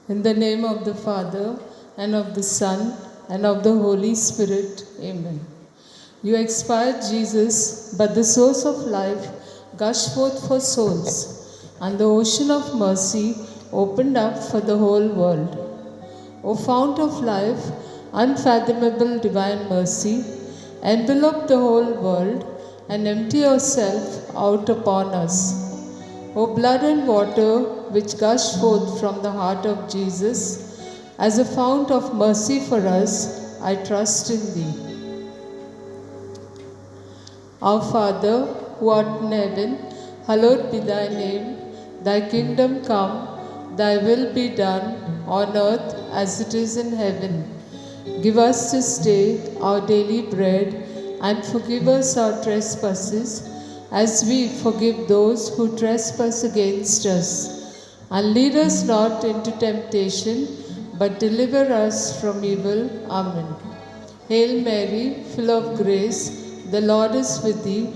In the name of the Father, and of the Son, and of the Holy Spirit. Amen. You expired, Jesus, but the source of life gushed forth for souls, and the ocean of mercy opened up for the whole world. O fount of life, unfathomable divine mercy, envelope the whole world and empty yourself out upon us. O blood and water which gushed forth from the heart of Jesus, as a fount of mercy for us, I trust in thee. Our Father, who art in heaven, hallowed be thy name. Thy kingdom come, thy will be done on earth as it is in heaven. Give us this day our daily bread, and forgive us our trespasses, as we forgive those who trespass against us. And lead us not into temptation, but deliver us from evil. Amen. Hail Mary, full of grace, the Lord is with thee.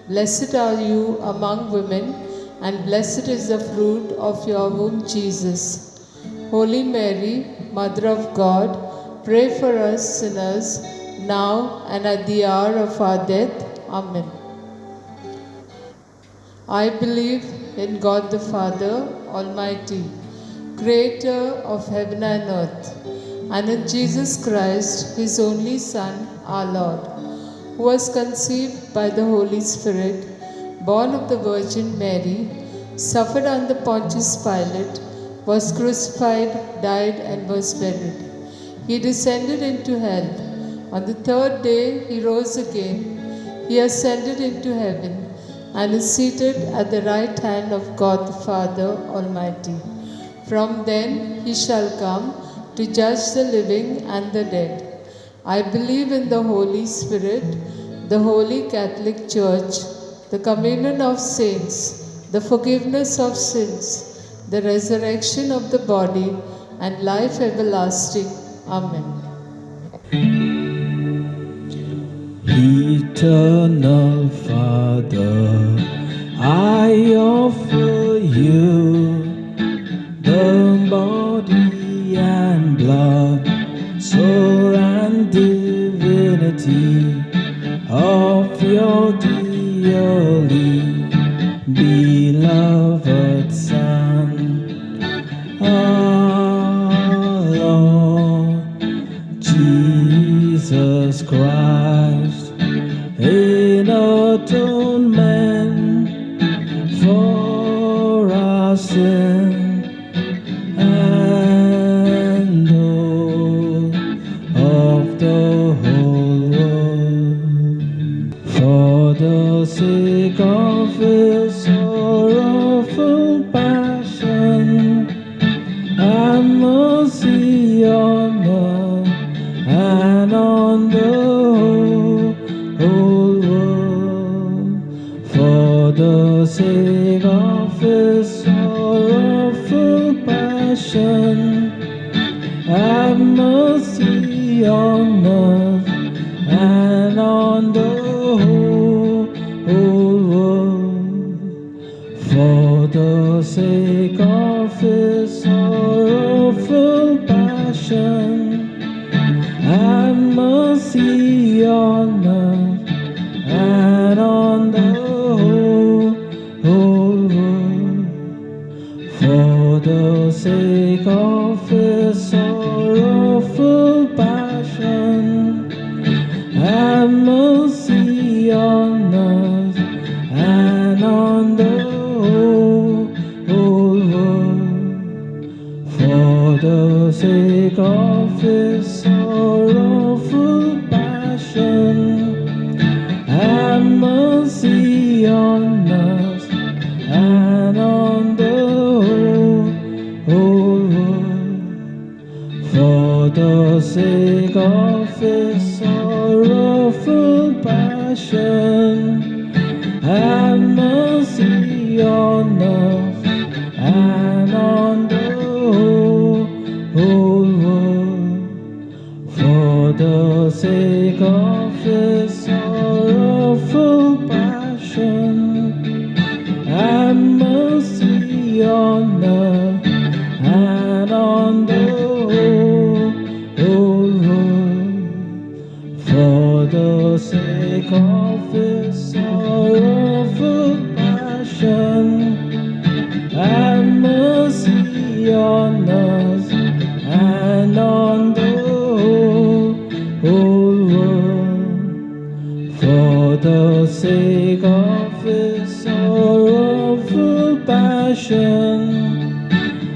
Blessed are you among women, and blessed is the fruit of your womb, Jesus. Holy Mary, Mother of God, pray for us sinners, now and at the hour of our death. Amen. I believe in God the Father Almighty, Creator of heaven and earth, and in Jesus Christ, His only Son, our Lord, who was conceived by the Holy Spirit, born of the Virgin Mary, suffered under Pontius Pilate, was crucified, died, and was buried. He descended into hell. On the third day he rose again. He ascended into heaven and is seated at the right hand of God the Father Almighty. From then he shall come to judge the living and the dead. I believe in the Holy Spirit, the Holy Catholic Church, the communion of saints, the forgiveness of sins, the resurrection of the body, and life everlasting. Amen. Eternal Father, I offer you the body and blood, soul and divinity of your dearly beloved Son, our Lord Jesus Christ, in atonement for our sin and all of the whole world. For the sake of His sorrowful passion and mercy on earth and on the whole world, for the sake of His sorrowful passion, have mercy on us and on the whole world, for the sake of His sorrowful passion, have mercy on us and on the whole world, for the sake of His sorrowful passion, have mercy on us and on the whole world, for the sake of His sorrowful passion, have mercy on us and on the whole world, for the sake of His sorrowful passion, have mercy on us and on the whole world, for the sake of His sorrowful passion, have mercy on us and on on us and on the whole world. For the sake of his sorrowful passion,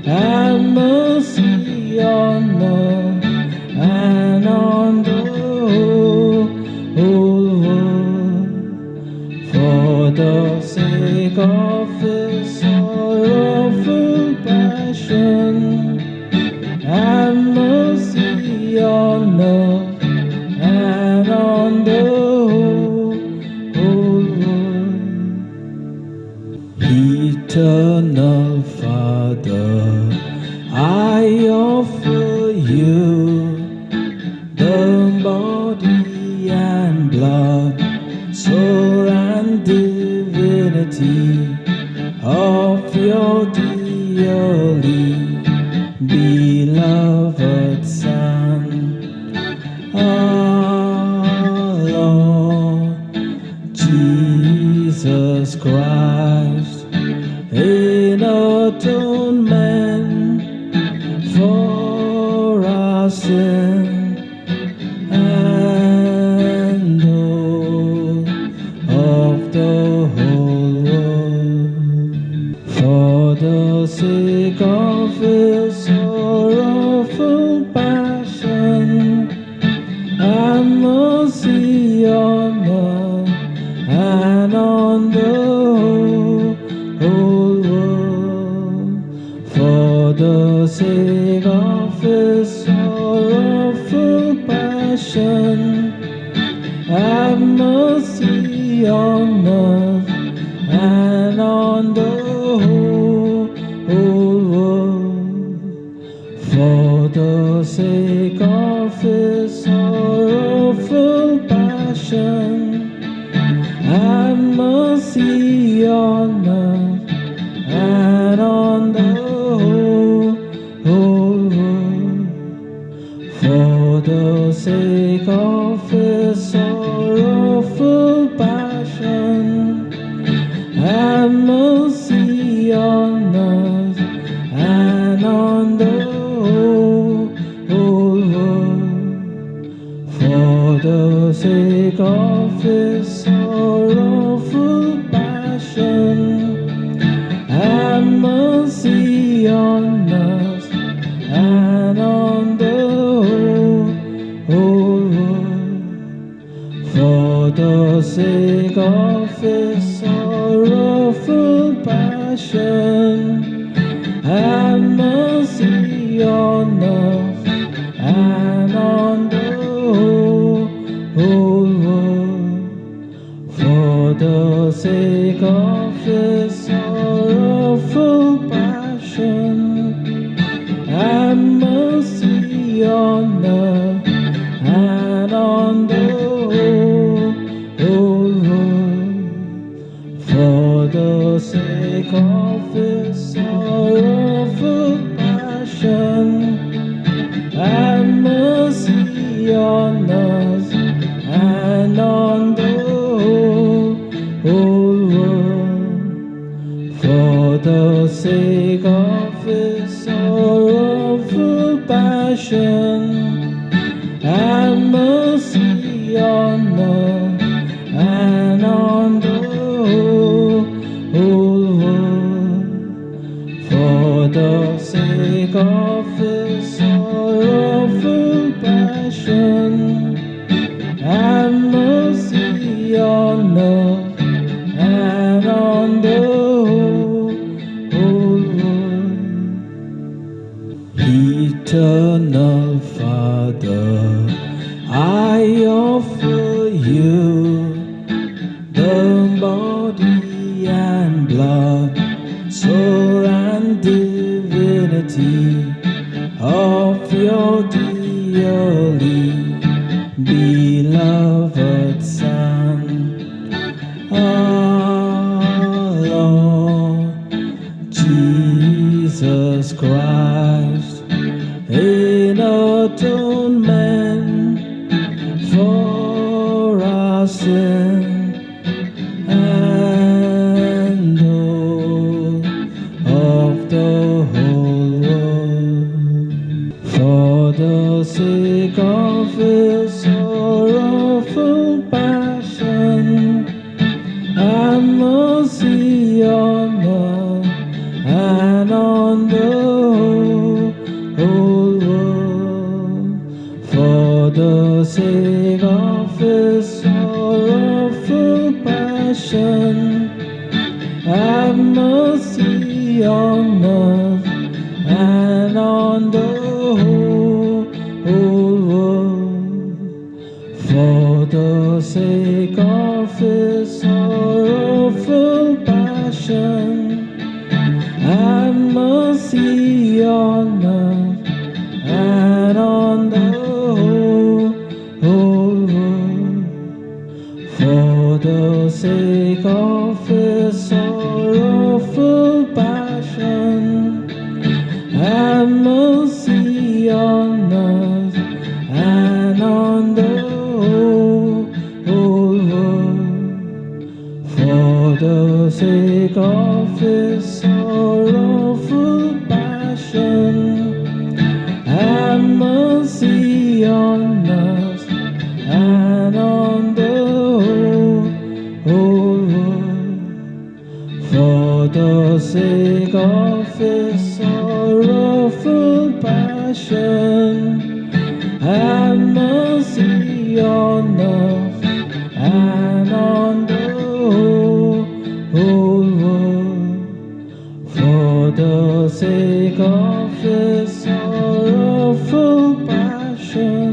have mercy on us and on the whole world. For the sake of his sorrowful passion, have mercy on us and on the whole world. Eternal Father, I offer you the body and blood, soul and divinity of your dearly beloved Son, our Lord Jesus Christ, in atonement for our sin and all of the whole world. For the sake of his sorrowful passion, have mercy on us and on the whole world. For the sake of his sorrowful passion, have mercy on us and on the whole world. For the sake of his sorrowful passion, have mercy on us and on the whole world. For the sake of his sorrowful passion, have mercy on us and on the whole world. For the sake of his sorrowful passion, have mercy on us and on the whole world. For the sake of his sorrowful passion, have mercy on us and on the whole world. For the sake of his sorrowful passion, have mercy on us and on the whole world. For the sake of his sorrowful passion, have mercy on us and on the whole world. For the sake of his sorrowful passion, have mercy on us and on the whole world. For the sake of his sorrowful passion, have mercy on us and on the whole world. Eternal Father, I offer you the body and blood, soul and divinity of your dearly beloved Son, our Lord Jesus Christ, in atonement for our sin and all of the whole world. the sake of his sorrowful passion, have mercy on us and on the whole world. For the sake of his sorrowful passion, have mercy on us and on the whole world. For the sake of his sorrowful passion, have mercy on us and on the whole world. For the sake of his sorrowful passion, have mercy on us and on the whole world. For the sake of his sorrowful passion, have mercy on us and on the whole world. For the sake of his sorrowful passion, have mercy on us and on the whole world. For the sake of his sorrowful passion,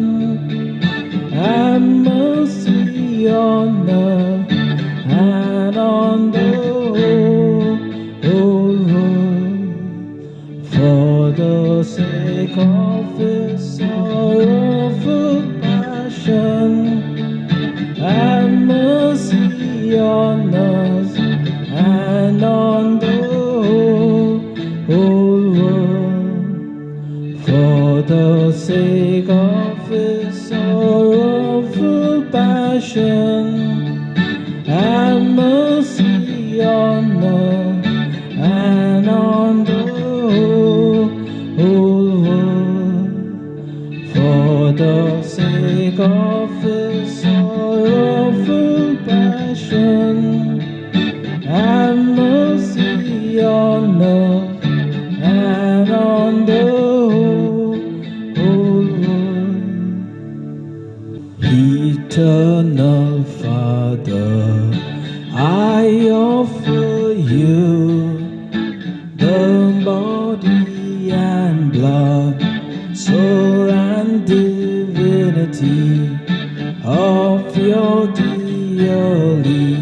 have mercy on us and on the whole world. For the sake of his sorrowful passion, have mercy on us and on the whole world. For the sake of his sorrowful passion, have mercy on us and on the whole world. For the sake of his sorrowful passion, have mercy on us and on the whole world. Eternal Father, I offer you the body and blood, soul and divinity of your dearly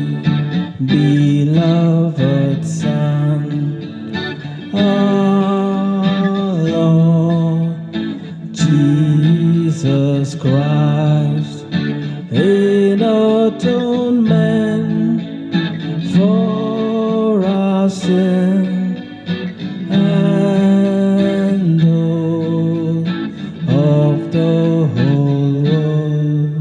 beloved Son, our Lord Jesus Christ, in atonement for our sin and all of the whole world.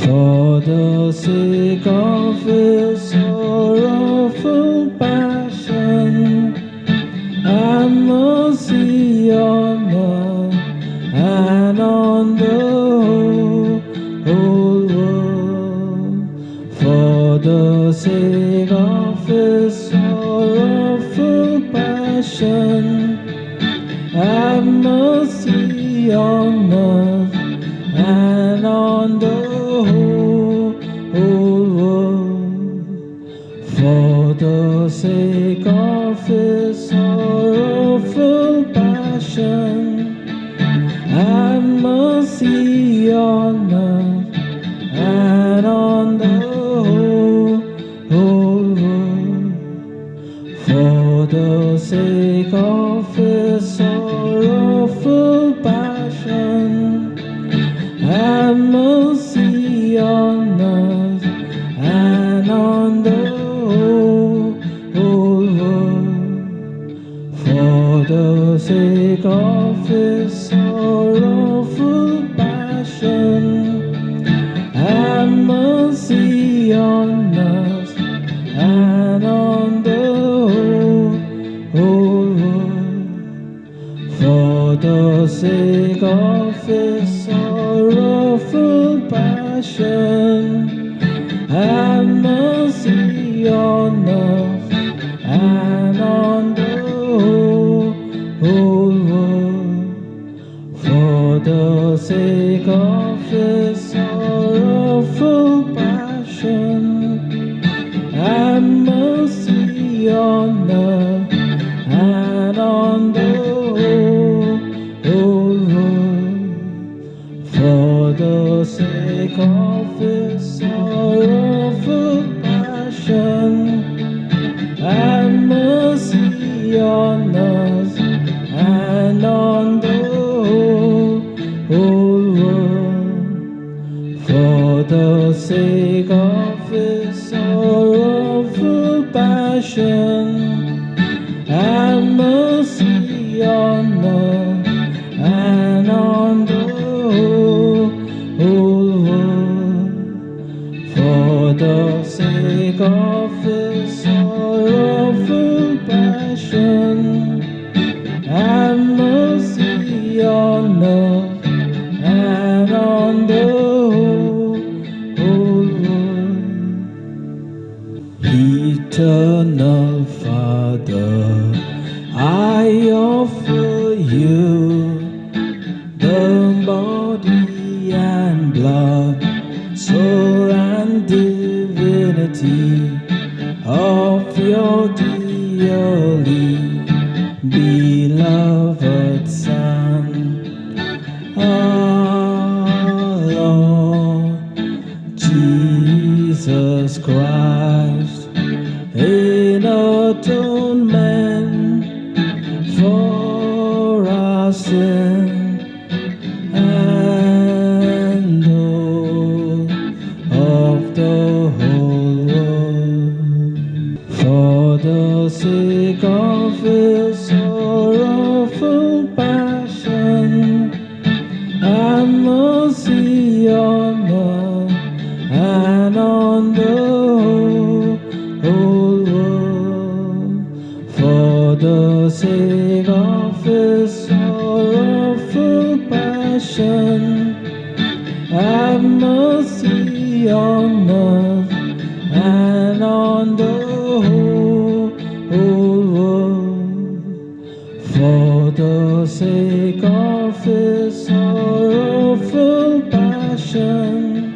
For the sake of his sorrowful passion, have mercy on us and on the whole world. For the sake of his sorrowful passion, have mercy on us and on the whole world. For the sake of his sorrowful passion, have mercy on us and on the whole world. For the sake of his sorrowful passion, have mercy on us and on the whole world. For the sake of for the sake of his sorrowful passion, have mercy on us and on the whole world. For the sake of his sorrowful passion, have mercy on us and on the whole world. For the sake of his sorrowful passion, have mercy on us and on the whole world. For the sake of his sorrowful passion, have mercy on us and on the whole world. For the sake of his sorrowful passion, have mercy on us and on the whole world. Eternal Father, I offer you the body and blood, soul and divinity of your dearly beloved Son, our Lord Jesus Christ, in atonement for our sin and all of the whole world. For the sake of his sorrowful passion, have mercy on us and on the whole world. For the sake of his sorrowful passion, have mercy on us and on the whole world. For the sake of his sorrowful passion,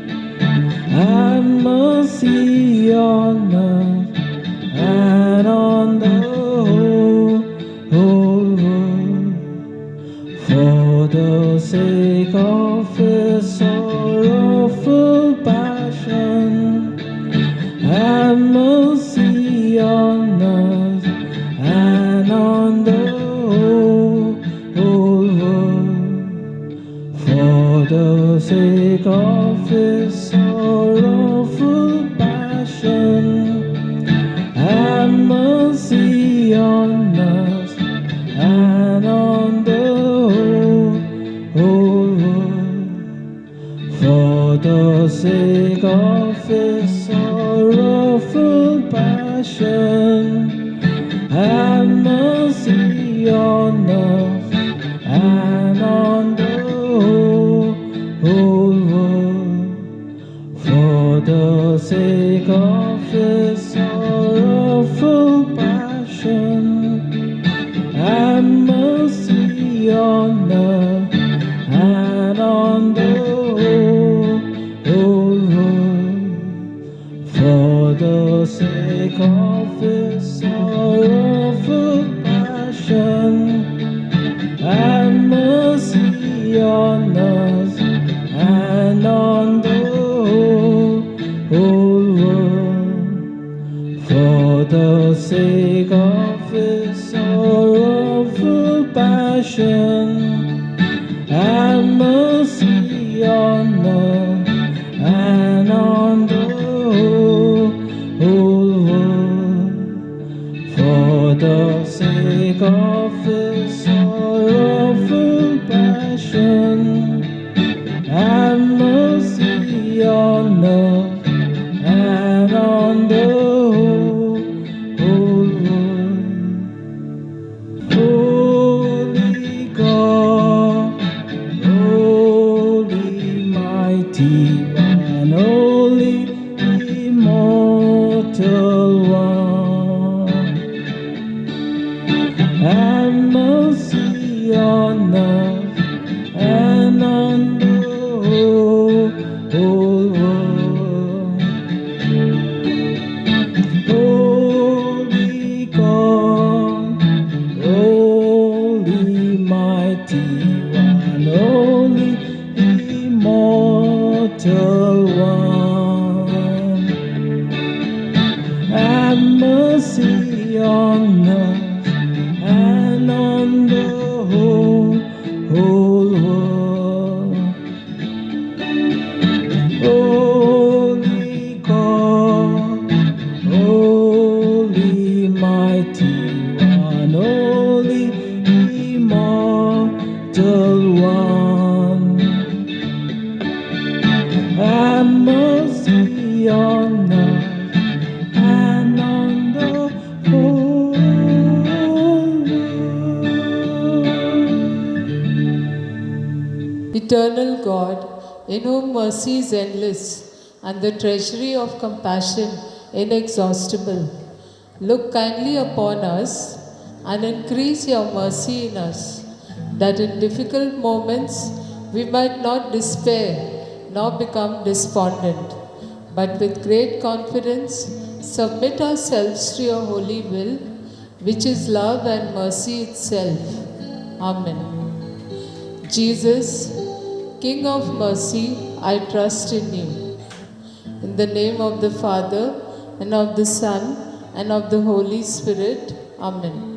have mercy on us and on the whole world. For the sake of his sorrowful passion, have mercy on us and on the whole world. For the sake of his sorrowful passion, have mercy on us and on the whole world. For the sake of his sorrowful passion, have mercy on us and on the whole world. For the sake of his sorrowful passion, have mercy on us and on the whole world. For the sake of his sorrowful passion, have mercy on us and on the whole world. For the sake of his sorrowful passion, have mercy on us and on the whole world. For the sake of his sorrowful passion, have mercy on us and on the whole world. Holy God, only immortal one. Have mercy on us and on the whole world. Holy God, holy mighty one, holy immortal one. Have mercy on us and on the whole world. Eternal God, in whom mercy is endless and the treasury of compassion inexhaustible, look kindly upon us and increase your mercy in us, that in difficult moments we might not despair nor become despondent, but with great confidence submit ourselves to your holy will, which is love and mercy itself. Amen. Jesus, King of mercy, I trust in you. In the name of the Father, and of the Son, and of the Holy Spirit. Amen.